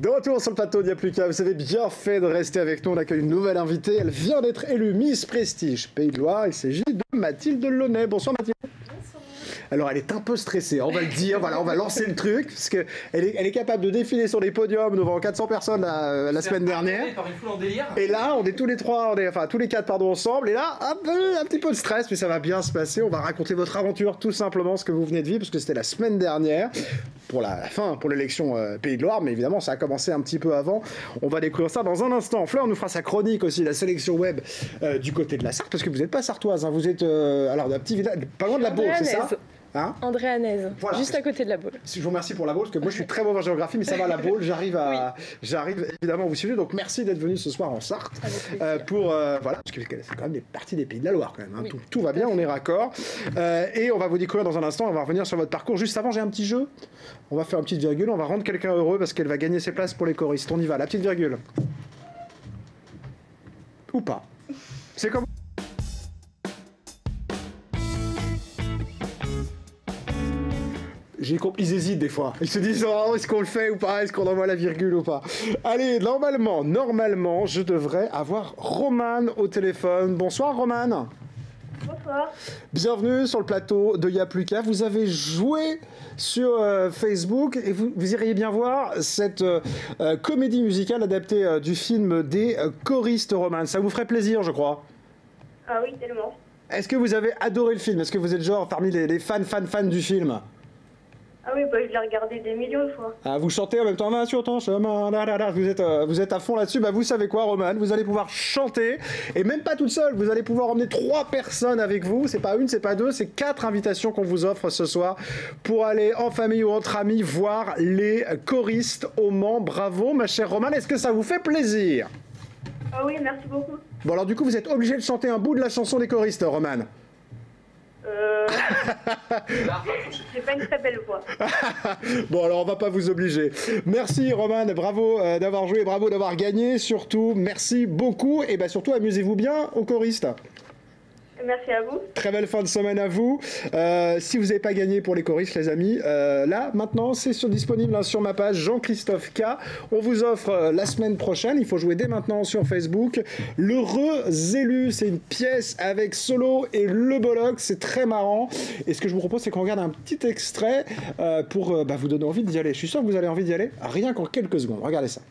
De retour sur le plateau, il n'y a plus qu'à. Vous avez bien fait de rester avec nous. On accueille une nouvelle invitée. Elle vient d'être élue Miss Prestige Pays de Loire. Il s'agit de Mathilde Launay. Bonsoir Mathilde. Alors, elle est un peu stressée, on va le dire, voilà, on va lancer le truc, parce qu'elle est capable de défiler sur les podiums devant 400 personnes la semaine dernière. Par une foule en délire. Et là, on est tous les trois, enfin tous les quatre, pardon, ensemble, et là, un petit peu de stress, mais ça va bien se passer. On va raconter votre aventure, tout simplement, ce que vous venez de vivre, parce que c'était la semaine dernière, pour la fin, pour l'élection Pays de Loire, mais évidemment, ça a commencé un petit peu avant. On va découvrir ça dans un instant. Fleur nous fera sa chronique aussi, la sélection web du côté de la Sarthe, parce que vous n'êtes pas sartoise, hein, vous êtes alors d'un petit village, pas loin de la Baule, c'est ça? Hein, André-Anaise, voilà. Juste à côté de la Baule. Je vous remercie pour la Baule, parce que moi je suis très mauvais en géographie, mais ça va, la Baule, j'arrive évidemment à vous suivre. Donc merci d'être venu ce soir en Sarthe voilà, parce que c'est quand même des parties des Pays de la Loire quand même. Hein. Oui, tout va bien, on est raccord. Et on va vous découvrir dans un instant, on va revenir sur votre parcours. Juste avant, j'ai un petit jeu. On va faire une petite virgule, on va rendre quelqu'un heureux parce qu'elle va gagner ses places pour les choristes. On y va, la petite virgule. Ou pas. C'est comme... Ils hésitent des fois. Ils se disent oh, est-ce qu'on le fait ou pas? Est-ce qu'on envoie la virgule ou pas? Allez, normalement, je devrais avoir Romane au téléphone. Bonsoir Romane. Bonsoir. Bienvenue sur le plateau de Y'a plus qu'à. Vous avez joué sur Facebook et vous iriez bien voir cette comédie musicale adaptée du film des choristes Romane. Ça vous ferait plaisir, je crois. Ah oui, tellement. Est-ce que vous avez adoré le film? Est-ce que vous êtes genre parmi les fans du film? Ah oui, bah, je l'ai regardé des millions de fois. Ah, vous chantez en même temps, va sur ton chemin, vous êtes à fond là-dessus. Bah, vous savez quoi, Romane? Vous allez pouvoir chanter, et même pas toute seule, vous allez pouvoir emmener 3 personnes avec vous. C'est pas une, c'est pas deux, c'est 4 invitations qu'on vous offre ce soir pour aller en famille ou entre amis voir les choristes au Mans. Bravo, ma chère Romane, est-ce que ça vous fait plaisir? Ah oui, merci beaucoup. Bon, alors du coup, vous êtes obligé de chanter un bout de la chanson des choristes, Romane. J'ai pas une très belle voix. Bon, alors on va pas vous obliger. Merci Romane, bravo d'avoir joué, bravo d'avoir gagné. Surtout, merci beaucoup et surtout amusez-vous bien aux choristes. Merci à vous. Très belle fin de semaine à vous. Si vous n'avez pas gagné pour les choristes, les amis, là, maintenant, c'est disponible sur ma page Jean-Christophe K. On vous offre la semaine prochaine, il faut jouer dès maintenant sur Facebook, L'Heureux Élu. C'est une pièce avec solo et le bollock, c'est très marrant. Et ce que je vous propose, c'est qu'on regarde un petit extrait pour vous donner envie d'y aller. Je suis sûr que vous avez envie d'y aller, rien qu'en quelques secondes. Regardez ça.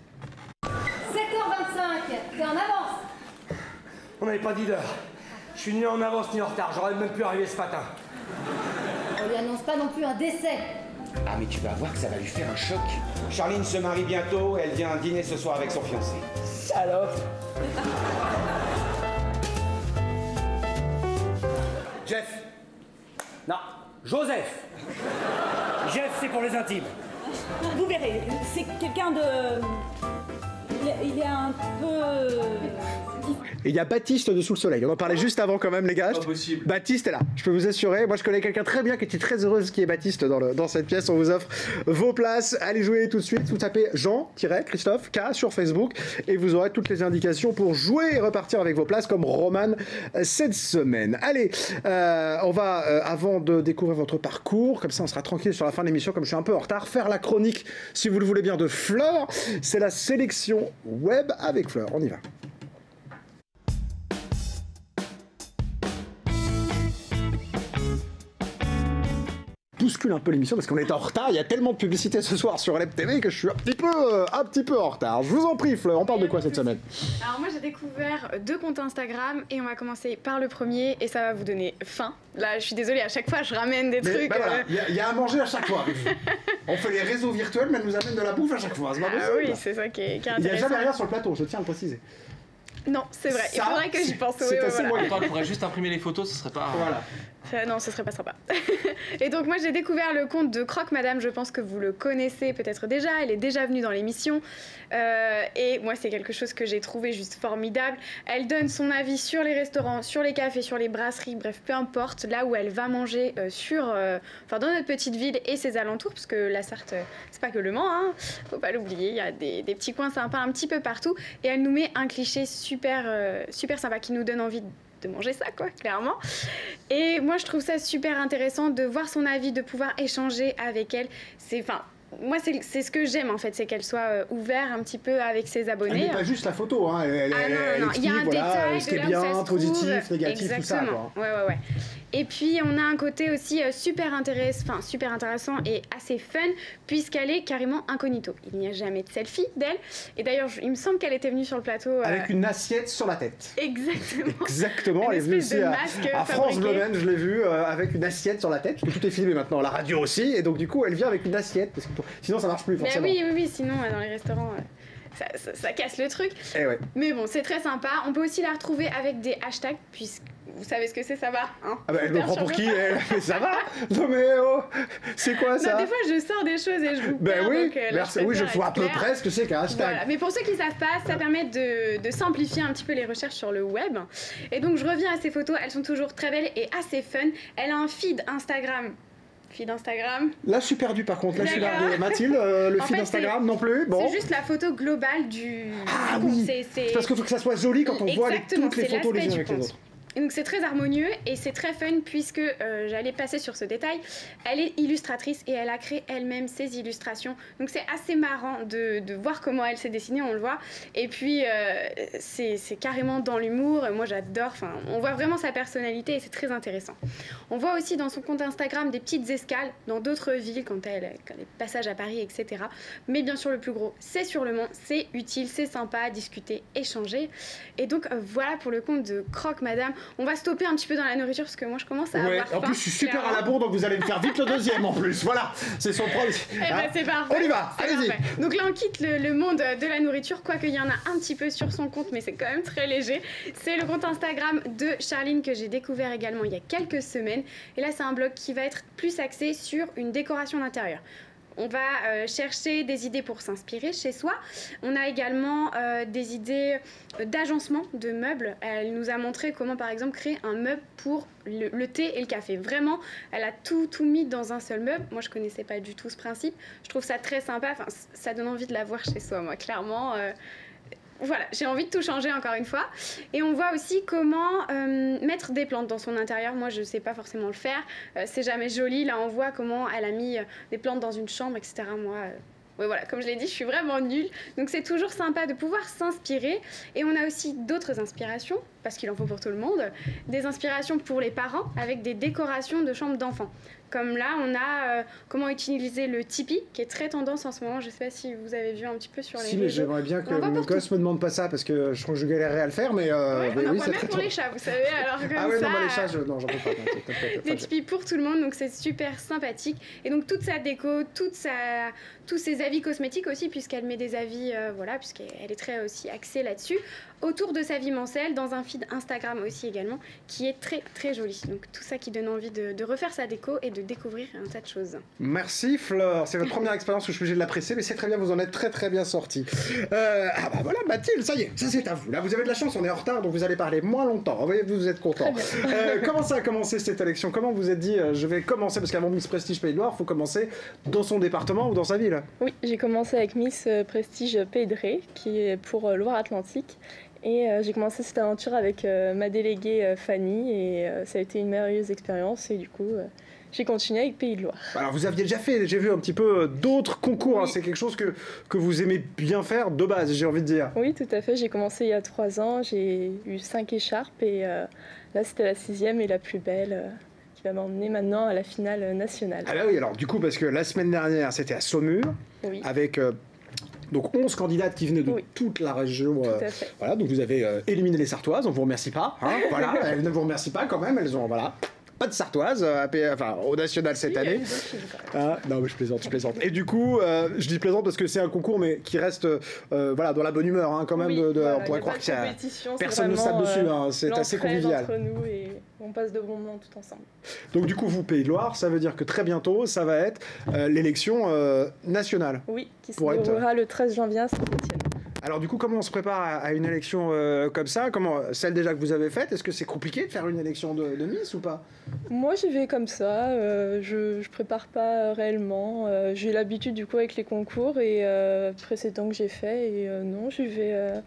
7h25, t'es en avance. On n'avait pas dit d'heure. Je suis ni en avance ni en retard, j'aurais même pu arriver ce matin. On lui annonce pas non plus un décès. Ah mais tu vas voir que ça va lui faire un choc. Charline se marie bientôt et elle vient dîner ce soir avec son fiancé. Salope. Jeff. Non, Joseph. Jeff, c'est pour les intimes. Vous verrez, c'est quelqu'un de... Il est un peu... Et il y a Baptiste de Sous le Soleil. On en parlait juste avant quand même, les gars. Pas possible. Baptiste est là. Je peux vous assurer. Moi, je connais quelqu'un très bien qui était très heureuse qui est Baptiste dans cette pièce. On vous offre vos places. Allez jouer tout de suite. Vous tapez Jean-Christophe K sur Facebook et vous aurez toutes les indications pour jouer et repartir avec vos places comme Romane cette semaine. Allez, on va, avant de découvrir votre parcours, comme ça on sera tranquille sur la fin de l'émission, comme je suis un peu en retard, faire la chronique, si vous le voulez bien, de Fleur. C'est la sélection web avec Fleur. On y va. Bouscule un peu l'émission parce qu'on est en retard. Il y a tellement de publicité ce soir sur LEP TV que je suis un petit peu en retard. Je vous en prie, Fleur, on parle de quoi cette semaine? Alors moi j'ai découvert 2 comptes Instagram et on va commencer par le premier et ça va vous donner faim. Là je suis désolée, à chaque fois je ramène des trucs. Voilà, il y a à manger à chaque fois avec vous. On fait les réseaux virtuels mais elle nous amène de la bouffe à chaque fois. C'est pas possible. Ah oui, c'est ça qui est intéressant. Il n'y a jamais rien sur le plateau, je tiens à le préciser. Non, c'est vrai. Il faudrait que j'y pense. C'est assez moyen. On pourrait juste imprimer les photos, ce serait pas... Voilà. Non, ce serait pas sympa. Et donc moi j'ai découvert le compte de Croque Madame, je pense que vous le connaissez peut-être déjà, elle est déjà venue dans l'émission. Et moi c'est quelque chose que j'ai trouvé juste formidable. Elle donne son avis sur les restaurants, sur les cafés, sur les brasseries, bref peu importe, là où elle va manger dans notre petite ville et ses alentours, parce que la Sarthe, c'est pas que le Mans, hein, faut pas l'oublier, il y a des petits coins sympas un petit peu partout. Et elle nous met un cliché super sympa qui nous donne envie de manger ça, quoi, clairement. Et moi, je trouve ça super intéressant de voir son avis, de pouvoir échanger avec elle. moi, c'est ce que j'aime en fait, c'est qu'elle soit ouverte un petit peu avec ses abonnés. Elle n'est pas juste la photo, hein. Elle il y a un explique, détail ce qui est de là où ça bien, se positif, trouve. négatif, tout ça. Exactement. Quoi. Ouais. Et puis on a un côté aussi super intéressant et assez fun, puisqu'elle est carrément incognito. Il n'y a jamais de selfie d'elle. Et d'ailleurs, il me semble qu'elle était venue sur le plateau. Avec une assiette sur la tête. Exactement. Elle est venue aussi à France Bleu, je l'ai vue avec une assiette sur la tête, parce que tout est filmé maintenant, la radio aussi, et donc du coup elle vient avec une assiette, parce que sinon ça marche plus forcément. Oui, sinon dans les restaurants... Ça casse le truc. Ouais. Mais bon, c'est très sympa. On peut aussi la retrouver avec des hashtags, puisque vous savez ce que c'est, ça va, hein. Ah bah elle me prend pour qui elle? Mais ça va. Non mais oh, c'est quoi ça? Des fois je sors des choses et je vous perds, oui, donc, merci. Oui, je vois à peu près ce que c'est qu'un hashtag. Voilà. Mais pour ceux qui ne savent pas, ça permet de simplifier un petit peu les recherches sur le web. Et donc je reviens à ces photos, elles sont toujours très belles et assez fun. Elle a un feed Instagram. Là, je suis perdu par contre. Là, je suis largué. Mathilde, le feed Instagram non plus. Bon. C'est juste la photo globale du. Ah oui. C'est parce qu'il faut que ça soit joli quand on voit toutes les photos les unes avec les autres. Et donc c'est très harmonieux et c'est très fun puisque j'allais passer sur ce détail. Elle est illustratrice et elle a créé elle-même ses illustrations. Donc c'est assez marrant de voir comment elle s'est dessinée, on le voit. Et puis c'est carrément dans l'humour. Moi j'adore. Enfin, on voit vraiment sa personnalité et c'est très intéressant. On voit aussi dans son compte Instagram des petites escales dans d'autres villes quand elle passages à Paris, etc. Mais bien sûr le plus gros, c'est sur le Mans. C'est utile, c'est sympa, discuter, échanger. Et donc voilà pour le compte de Croque Madame. On va stopper un petit peu dans la nourriture parce que moi je commence à avoir faim. En plus je suis super à la bourre, donc vous allez me faire vite le deuxième en plus. Voilà, c'est son premier. C'est parfait. On y va, allez-y. Donc là on quitte le monde de la nourriture, quoique il y en a un petit peu sur son compte, mais c'est quand même très léger. C'est le compte Instagram de Charline que j'ai découvert également il y a quelques semaines. Et là c'est un blog qui va être plus axé sur une décoration d'intérieur. On va chercher des idées pour s'inspirer chez soi. On a également des idées d'agencement de meubles. Elle nous a montré comment, par exemple, créer un meuble pour le thé et le café. Vraiment, elle a tout mis dans un seul meuble. Moi, je connaissais pas du tout ce principe. Je trouve ça très sympa. Enfin, ça donne envie de la voir chez soi, moi, clairement. Voilà, j'ai envie de tout changer encore une fois. Et on voit aussi comment mettre des plantes dans son intérieur. Moi, je ne sais pas forcément le faire. C'est jamais joli. Là, on voit comment elle a mis des plantes dans une chambre, etc. Moi, ouais, voilà, comme je l'ai dit, je suis vraiment nulle. Donc, c'est toujours sympa de pouvoir s'inspirer. Et on a aussi d'autres inspirations, parce qu'il en faut pour tout le monde. Des inspirations pour les parents avec des décorations de chambres d'enfants. Comme là, on a comment utiliser le Tipeee, qui est très tendance en ce moment. Je ne sais pas si vous avez vu un petit peu sur les réseaux. Si, mais j'aimerais bien que mon gosse me demande pas ça, parce que je crois que je galérerais à le faire, mais... on en oui, voit même pour les chats, vous savez. Alors comme ah ouais, ça, non, mais les chats, non, j'en peux pas. Des Tipeee pour tout le monde, donc c'est super sympathique. Et donc toute sa déco, tous ses avis cosmétiques aussi, puisqu'elle met des avis, voilà, puisqu'elle est très aussi axée là-dessus, autour de sa vie mensuelle, dans un feed Instagram aussi également, qui est très très joli. Donc tout ça qui donne envie de refaire sa déco et de découvrir un tas de choses. Merci Fleur, c'est votre première expérience où je suis obligé de la presser, mais c'est très bien, vous en êtes très très bien sorti. Ah bah voilà, Mathilde, ça y est, ça c'est à vous. Là vous avez de la chance, on est en retard, donc vous allez parler moins longtemps. Vous êtes content. Comment ça a commencé cette élection? Comment vous êtes dit, je vais commencer, parce qu'avant Miss Prestige Pays de Loire, il faut commencer dans son département ou dans sa ville? Oui, j'ai commencé avec Miss Prestige Pays de Ré, qui est pour Loire-Atlantique. Et j'ai commencé cette aventure avec ma déléguée Fanny et ça a été une merveilleuse expérience et du coup j'ai continué avec Pays de Loire. Alors vous aviez déjà fait, j'ai vu un petit peu d'autres concours, oui. Hein, c'est quelque chose que vous aimez bien faire de base, j'ai envie de dire. Oui, tout à fait, j'ai commencé il y a 3 ans, j'ai eu 5 écharpes et là c'était la 6e et la plus belle. Qui va m'emmener maintenant à la finale nationale. Ah bah oui, alors du coup, parce que la semaine dernière c'était à Saumur, oui. Avec... Donc 11 candidates qui venaient de toute la région. Voilà, donc vous avez éliminé les Sartoises, on ne vous remercie pas. Hein, voilà, elles ne vous remercient pas quand même, elles ont pas de Sartoises au national cette année. Non mais je plaisante. Et du coup, je dis plaisante parce que c'est un concours mais qui reste dans la bonne humeur hein, quand même. On pourrait croire que personne ne se tape dessus, hein, c'est assez convivial. Entre nous et on passe de bons moments tout ensemble. Donc du coup, vous, Pays de Loire, ça veut dire que très bientôt, ça va être l'élection nationale. Oui, qui se déroulera le 13 janvier à Saint-Étienne. Alors du coup, comment on se prépare à une élection comme ça? Celle déjà que vous avez faite, est-ce que c'est compliqué de faire une élection de Miss ou pas? Moi, j'y vais comme ça. Je prépare pas réellement. J'ai l'habitude du coup avec les concours et précédents que j'ai fait. Et non, j'y vais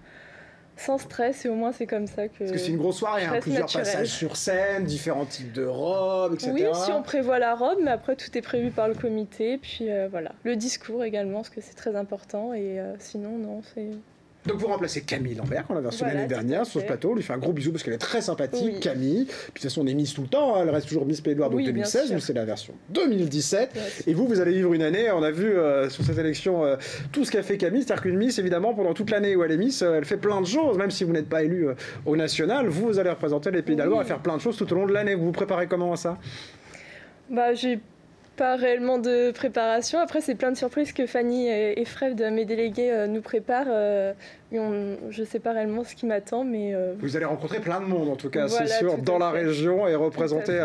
sans stress, et au moins c'est comme ça que... Parce que c'est une grosse soirée, hein, plusieurs passages sur scène, différents types de robes, etc. Oui, si on prévoit la robe, mais après tout est prévu par le comité, puis voilà. Le discours également, parce que c'est très important, et sinon, non, c'est... Donc vous remplacez Camille Lambert, qu'on avait reçue l'année dernière sur ce plateau. On lui fait un gros bisou parce qu'elle est très sympathique, Camille. Puis de toute façon, on est Miss tout le temps. Hein. Elle reste toujours Miss Pays de Loire, donc 2016. Nous, c'est la version 2017. Et vous allez vivre une année. On a vu sur cette élection tout ce qu'a fait Camille. C'est-à-dire qu'une Miss, évidemment, pendant toute l'année où elle est Miss, elle fait plein de choses. Même si vous n'êtes pas élu au national, vous allez représenter les Pays de la Loire et faire plein de choses tout au long de l'année. Vous vous préparez comment à ça? J'ai pas réellement de préparation. Après, c'est plein de surprises que Fanny et Fred, mes délégués, nous préparent. Je sais pas réellement ce qui m'attend, mais... Vous allez rencontrer plein de monde, en tout cas, c'est sûr, dans la région et représenter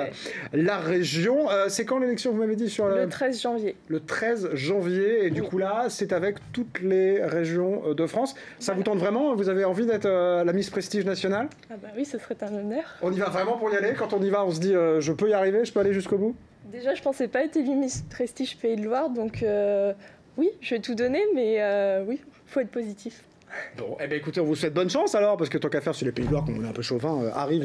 la région. C'est quand l'élection, vous m'avez dit sur le 13 janvier. Le 13 janvier, et du coup là, c'est avec toutes les régions de France. Ça vous tente vraiment? Vous avez envie d'être la Miss Prestige nationale? Ah bah oui, ce serait un honneur. On y va vraiment pour y aller? Quand on y va, on se dit je peux y arriver, je peux aller jusqu'au bout? Déjà, je pensais pas être élue Miss Prestige Pays de Loire, donc oui, je vais tout donner, mais oui, faut être positif. Bon, eh bien écoutez, on vous souhaite bonne chance alors, parce que tant qu'à faire sur les Pays de Loire, comme on est un peu chauvin, arrive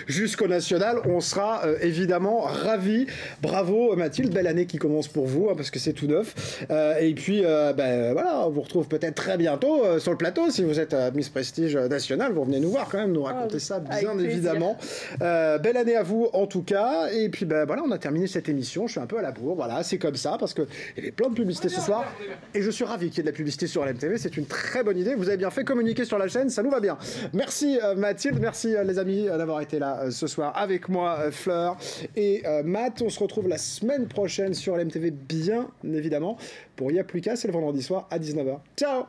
jusqu'au national, on sera évidemment ravis. Bravo Mathilde, belle année qui commence pour vous, hein, parce que c'est tout neuf. Et puis, voilà, on vous retrouve peut-être très bientôt sur le plateau, si vous êtes Miss Prestige nationale, vous revenez nous voir quand même, nous raconter ça, bien évidemment. Belle année à vous en tout cas, et puis voilà, on a terminé cette émission, je suis un peu à la bourre, voilà, c'est comme ça, parce qu'il y avait plein de publicité ce soir, et je suis ravi qu'il y ait de la publicité sur LMTV, c'est une très bonne idée. Vous avez bien fait communiquer sur la chaîne, ça nous va bien. Merci Mathilde, merci les amis d'avoir été là ce soir avec moi, Fleur et Matt. On se retrouve la semaine prochaine sur LMTV, bien évidemment. Pour Y'a plus qu'à, c'est le vendredi soir à 19h. Ciao!